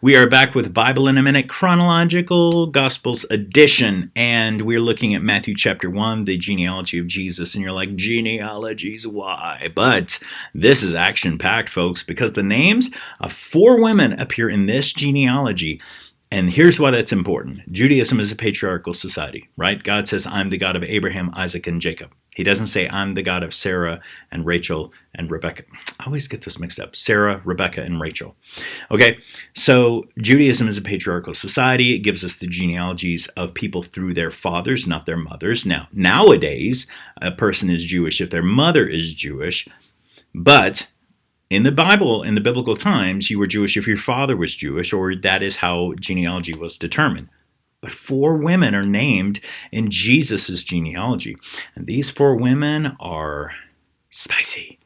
We are back with Bible in a Minute Chronological Gospels edition, and we're looking at Matthew chapter 1, the genealogy of Jesus. And you're like, genealogies, why? But this is action-packed, folks, because the names of 4 women appear in this genealogy. And here's why that's important. Judaism is a patriarchal society, right? God says, I'm the God of Abraham, Isaac, and Jacob. He doesn't say, I'm the God of Sarah and Rachel and Rebecca. I always get this mixed up. Sarah, Rebecca, and Rachel. Okay, so Judaism is a patriarchal society. It gives us the genealogies of people through their fathers, not their mothers. Now, nowadays, a person is Jewish if their mother is Jewish, but in the Bible, in the biblical times, you were Jewish if your father was Jewish, or that is how genealogy was determined. But 4 women are named in Jesus' genealogy. And these 4 women are spicy.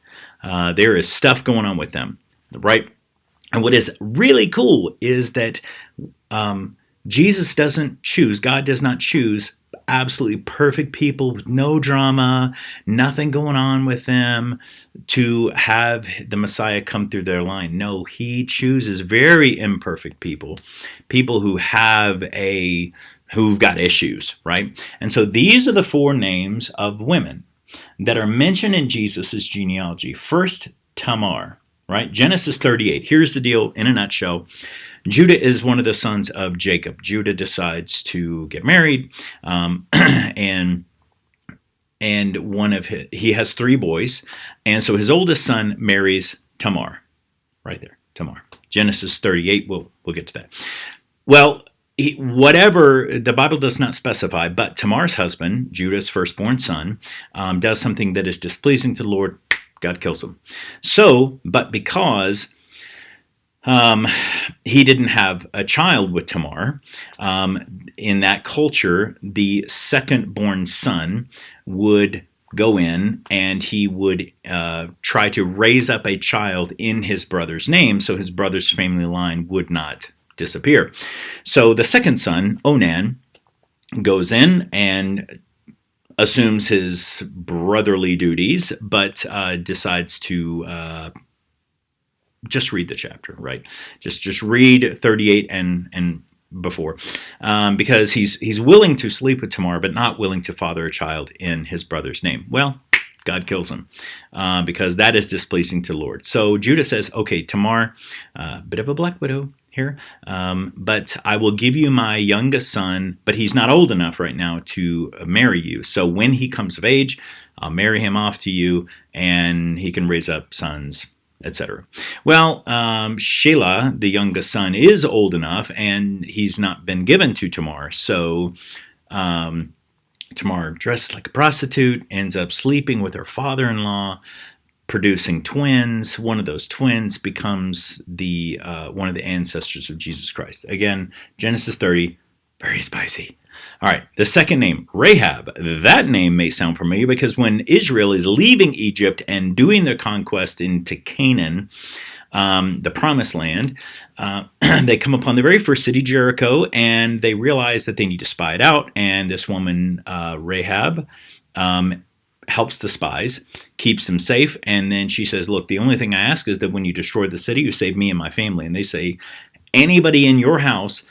There is stuff going on with them, right? And what is really cool is that Jesus doesn't choose, God does not choose absolutely perfect people with no drama, nothing going on with them to have the Messiah come through their line. No, he chooses very imperfect people, people who've got issues, right? And so these are the 4 names of women that are mentioned in Jesus' genealogy. First, Tamar, right? Genesis 38. Here's the deal in a nutshell. Judah is one of the sons of Jacob. Judah decides to get married, and he has 3 boys, and so his oldest son marries Tamar, right there, Tamar. Genesis 38. We'll get to that. Well, whatever, the Bible does not specify, but Tamar's husband, Judah's firstborn son, does something that is displeasing to the Lord. God kills him. So, but because he didn't have a child with Tamar, in that culture, the second-born son would go in and he would try to raise up a child in his brother's name so his brother's family line would not disappear. So the second son, Onan, goes in and assumes his brotherly duties, but decides to just read the chapter, right? Just read 38 and before, because he's willing to sleep with Tamar, but not willing to father a child in his brother's name. Well, God kills him because that is displeasing to the Lord. So Judah says, okay, Tamar, bit of a black widow here, but I will give you my youngest son, but he's not old enough right now to marry you. So when he comes of age, I'll marry him off to you, and he can raise up sons, etc. Well, Shelah, the youngest son, is old enough, and he's not been given to Tamar. So Tamar, dressed like a prostitute, ends up sleeping with her father-in-law, producing twins. One of those twins becomes the one of the ancestors of Jesus Christ. Again, Genesis 30, very spicy. All right, the second name, Rahab. That name may sound familiar because when Israel is leaving Egypt and doing their conquest into Canaan, the promised land, they come upon the very first city, Jericho, and they realize that they need to spy it out. And this woman, Rahab, helps the spies, keeps them safe, and then she says, look, the only thing I ask is that when you destroy the city, you save me and my family. And they say, anybody in your house,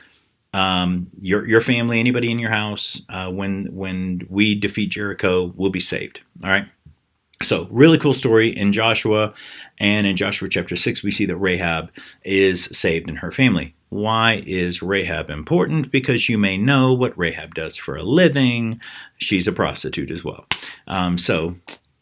your family, anybody in your house, when we defeat Jericho, will be saved. All right. So really cool story in Joshua, and in Joshua chapter 6, we see that Rahab is saved and her family. Why is Rahab important? Because you may know what Rahab does for a living. She's a prostitute as well. So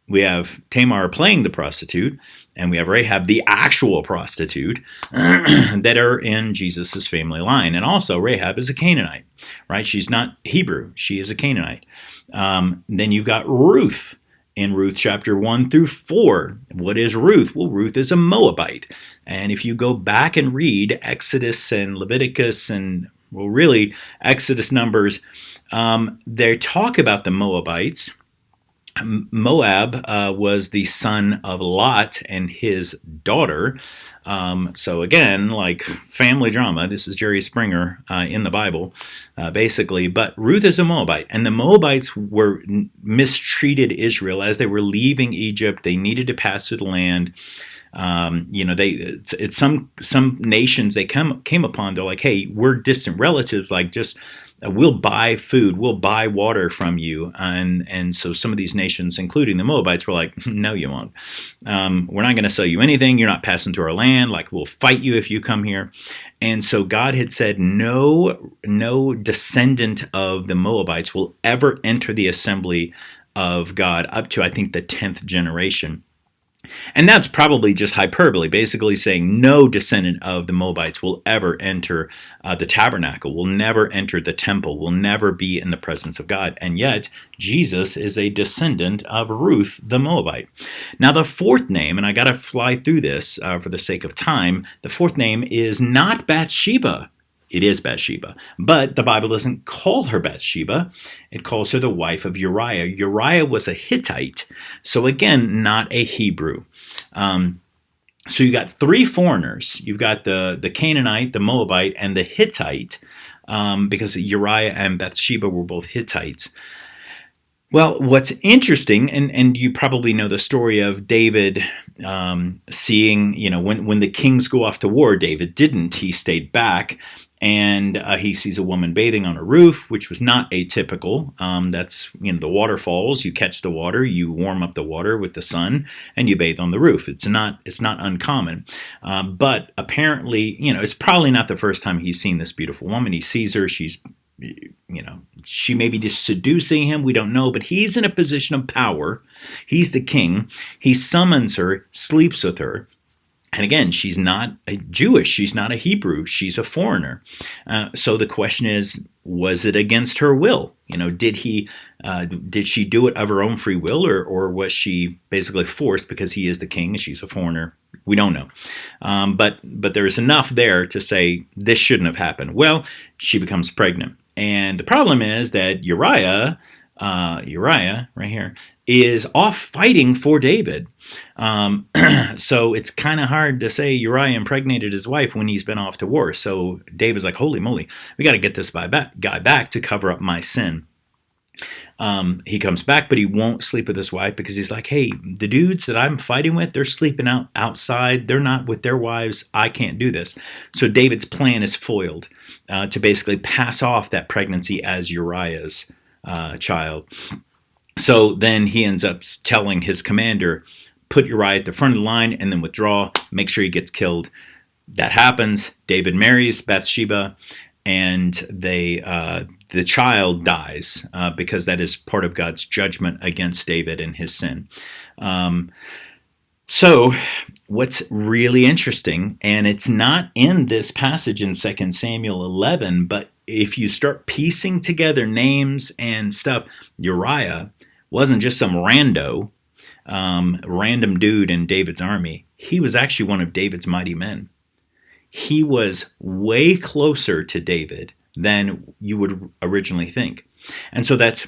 we have Tamar playing the prostitute, and we have Rahab, the actual prostitute, that are in Jesus' family line. And also, Rahab is a Canaanite, right? She's not Hebrew. She is a Canaanite. Then you've got Ruth in Ruth chapter 1 through 4. What is Ruth? Well, Ruth is a Moabite. And if you go back and read Exodus and Leviticus and, well, really Exodus, Numbers, they talk about the Moabites. Moab was the son of Lot and his daughter. So again, like family drama. This is Jerry Springer in the Bible, basically. But Ruth is a Moabite, and the Moabites mistreated Israel as they were leaving Egypt. They needed to pass through the land. It's some nations they came upon. They're like, hey, we're distant relatives. Like, just we'll buy food, we'll buy water from you. And so some of these nations, including the Moabites, were like, no, you won't. We're not going to sell you anything. You're not passing through our land. Like, we'll fight you if you come here. And so God had said, no descendant of the Moabites will ever enter the assembly of God up to, I think, the 10th generation. And that's probably just hyperbole, basically saying no descendant of the Moabites will ever enter the tabernacle, will never enter the temple, will never be in the presence of God. And yet, Jesus is a descendant of Ruth the Moabite. Now, the fourth name, and I got to fly through this for the sake of time, the fourth name is not Bathsheba. It is Bathsheba, but the Bible doesn't call her Bathsheba. It calls her the wife of Uriah. Uriah was a Hittite, so again, not a Hebrew. So you got three foreigners. You've got the Canaanite, the Moabite, and the Hittite, because Uriah and Bathsheba were both Hittites. Well, what's interesting, and you probably know the story of David seeing, when the kings go off to war, David didn't. He stayed back. And he sees a woman bathing on a roof, which was not atypical. That's, the waterfalls. You catch the water, you warm up the water with the sun, and you bathe on the roof. It's not uncommon. But apparently, it's probably not the first time he's seen this beautiful woman. He sees her. She's, she may be just seducing him. We don't know. But he's in a position of power. He's the king. He summons her, sleeps with her. And again, she's not a Jewish. She's not a Hebrew. She's a foreigner. So the question is, was it against her will? Did she do it of her own free will, or was she basically forced because he is the king and she's a foreigner? We don't know. But there's enough there to say this shouldn't have happened. Well, she becomes pregnant. And the problem is that Uriah right here, is off fighting for David. So it's kind of hard to say Uriah impregnated his wife when he's been off to war. So David's like, holy moly, we got to get this guy back to cover up my sin. He comes back, but he won't sleep with his wife because he's like, hey, the dudes that I'm fighting with, they're sleeping outside. They're not with their wives. I can't do this. So David's plan is foiled to basically pass off that pregnancy as Uriah's child. So then he ends up telling his commander, put Uriah at the front of the line and then withdraw, make sure he gets killed. That happens. David marries Bathsheba, and the child dies because that is part of God's judgment against David and his sin. So what's really interesting, and it's not in this passage in 2 Samuel 11, but if you start piecing together names and stuff, Uriah wasn't just some random dude in David's army. He was actually one of David's mighty men. He was way closer to David than you would originally think. And so that's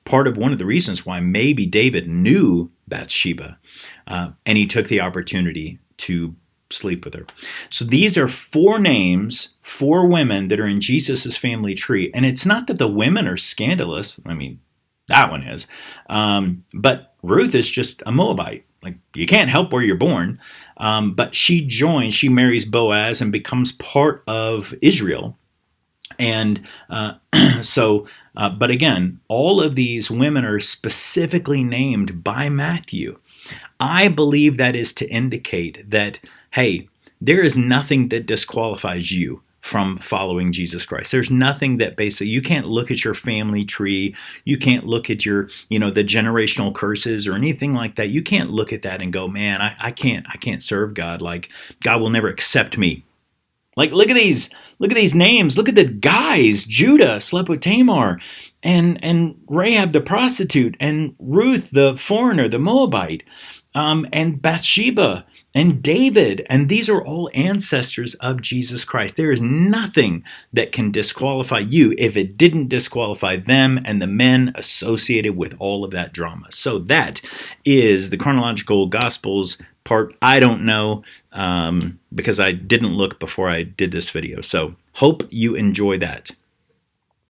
part of one of the reasons why maybe David knew Bathsheba, and he took the opportunity to sleep with her. So these are four names, four women that are in Jesus's family tree. And it's not that the women are scandalous. I mean, that one is. But Ruth is just a Moabite. Like, you can't help where you're born. But she marries Boaz and becomes part of Israel. And but again, all of these women are specifically named by Matthew. I believe that is to indicate that, hey, there is nothing that disqualifies you from following Jesus Christ. There's nothing that basically, you can't look at your family tree, you can't look at your, the generational curses or anything like that. You can't look at that and go, man, I can't serve God. Like, God will never accept me. Like, look at these names. Look at the guys. Judah slept with Tamar, and Rahab the prostitute, and Ruth the foreigner, the Moabite, and Bathsheba, and David. And these are all ancestors of Jesus Christ. There is nothing that can disqualify you if it didn't disqualify them and the men associated with all of that drama. So that is the chronological Gospels part. I don't know, because I didn't look before I did this video. So hope you enjoy that.